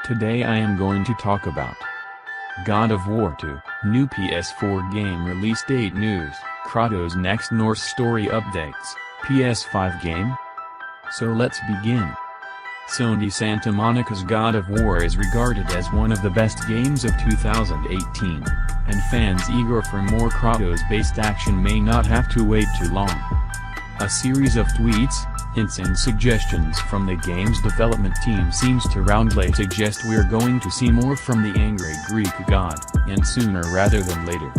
Today I am going to talk about God of War 2, new PS4 game release date news, Kratos' next Norse story updates, PS5 game. So let's begin. Sony Santa Monica's God of War is regarded as one of the best games of 2018, and fans eager for more Kratos-based action may not have to wait too long. A series of tweets, hints and suggestions from the game's development team seems to roundly suggest we're going to see more from the angry Greek god, and sooner rather than later.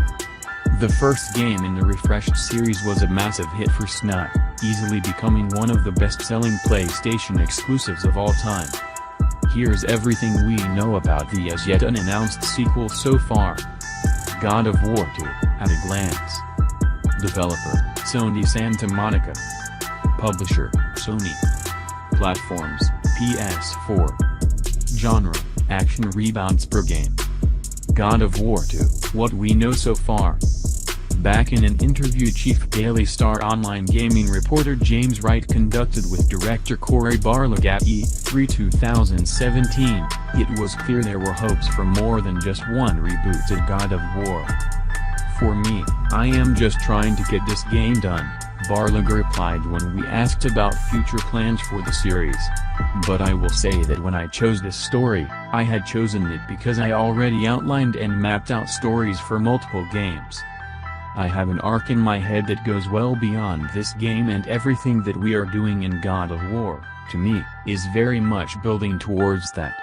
The first game in the refreshed series was a massive hit for Sony, easily becoming one of the best-selling PlayStation exclusives of all time. Here's everything we know about the as yet unannounced sequel so far. God of War 2, at a glance. Developer, Sony Santa Monica. Publisher, Sony. Platforms, PS4. Genre, action rebounds per game. God of War 2, what we know so far. Back in an interview Chief Daily Star online gaming reporter James Wright conducted with director Cory Barlog at E3 2017, it was clear there were hopes for more than just one rebooted God of War. "For me, I am just trying to get this game done," Barlog replied when we asked about future plans for the series. "But I will say that when I chose this story, I had chosen it because I already outlined and mapped out stories for multiple games. I have an arc in my head that goes well beyond this game, and everything that we are doing in God of War, to me, is very much building towards that.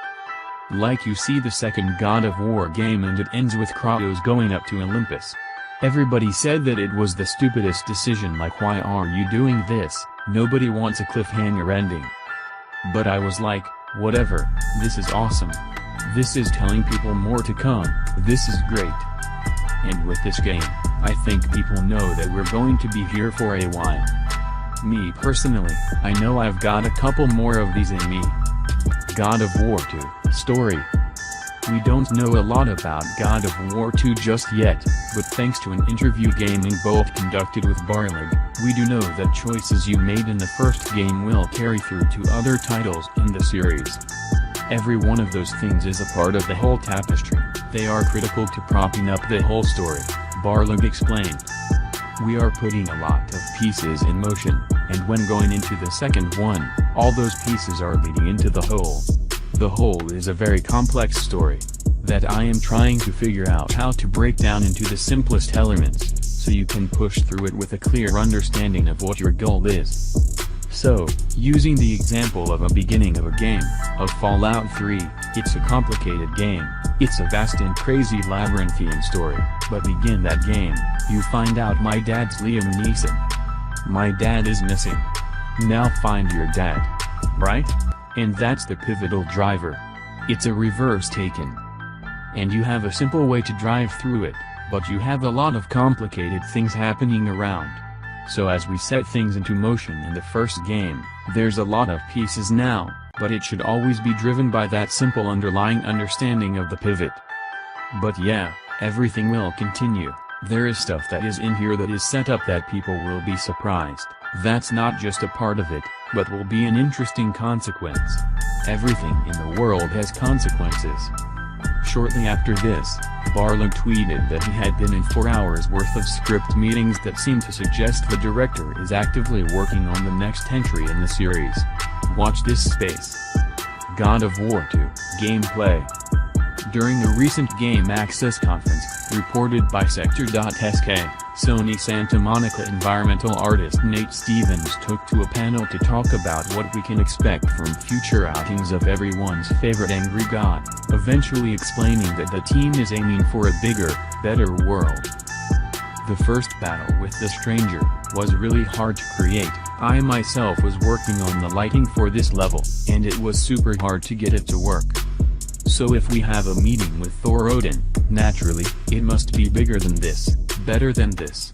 Like you see the second God of War game and it ends with Kratos going up to Olympus. Everybody said that it was the stupidest decision, like why are you doing this, nobody wants a cliffhanger ending. But I was like, whatever, this is awesome. This is telling people more to come, this is great. And with this game, I think people know that we're going to be here for a while. Me personally, I know I've got a couple more of these in me." God of War 2, story. We don't know a lot about God of War 2 just yet, but thanks to an interview Gaming Bolt conducted with Barlog, we do know that choices you made in the first game will carry through to other titles in the series. Every one of those things is a part of the whole tapestry, they are critical to propping up the whole story, Barlog explained. "We are putting a lot of pieces in motion, and when going into the second one, all those pieces are leading into the whole. The whole is a very complex story that I am trying to figure out how to break down into the simplest elements, so you can push through it with a clear understanding of what your goal is. So, using the example of a beginning of a game, of Fallout 3, it's a complicated game, it's a vast and crazy labyrinthian story, but begin that game, you find out my dad's Liam Neeson. My dad is missing. Now find your dad. Right? And that's the pivotal driver. It's a reverse taken. And you have a simple way to drive through it, but you have a lot of complicated things happening around. So as we set things into motion in the first game, there's a lot of pieces now, but it should always be driven by that simple underlying understanding of the pivot. But yeah, everything will continue. There is stuff that is in here that is set up that people will be surprised. That's not just a part of it, but will be an interesting consequence. Everything in the world has consequences." Shortly after this, Barlog tweeted that he had been in 4 hours worth of script meetings that seem to suggest the director is actively working on the next entry in the series. Watch this space. God of War 2, gameplay. During the recent Game Access conference, reported by Sector.sk, Sony Santa Monica environmental artist Nate Stevens took to a panel to talk about what we can expect from future outings of everyone's favorite angry god, eventually explaining that the team is aiming for a bigger, better world. "The first battle with the stranger was really hard to create. I myself was working on the lighting for this level, and it was super hard to get it to work. So if we have a meeting with Thor Odin, naturally, it must be bigger than this, better than this.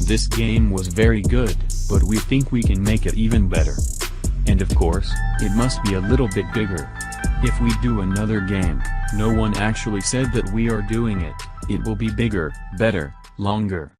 This game was very good, but we think we can make it even better. And of course, it must be a little bit bigger. If we do another game, no one actually said that we are doing it, it will be bigger, better, longer.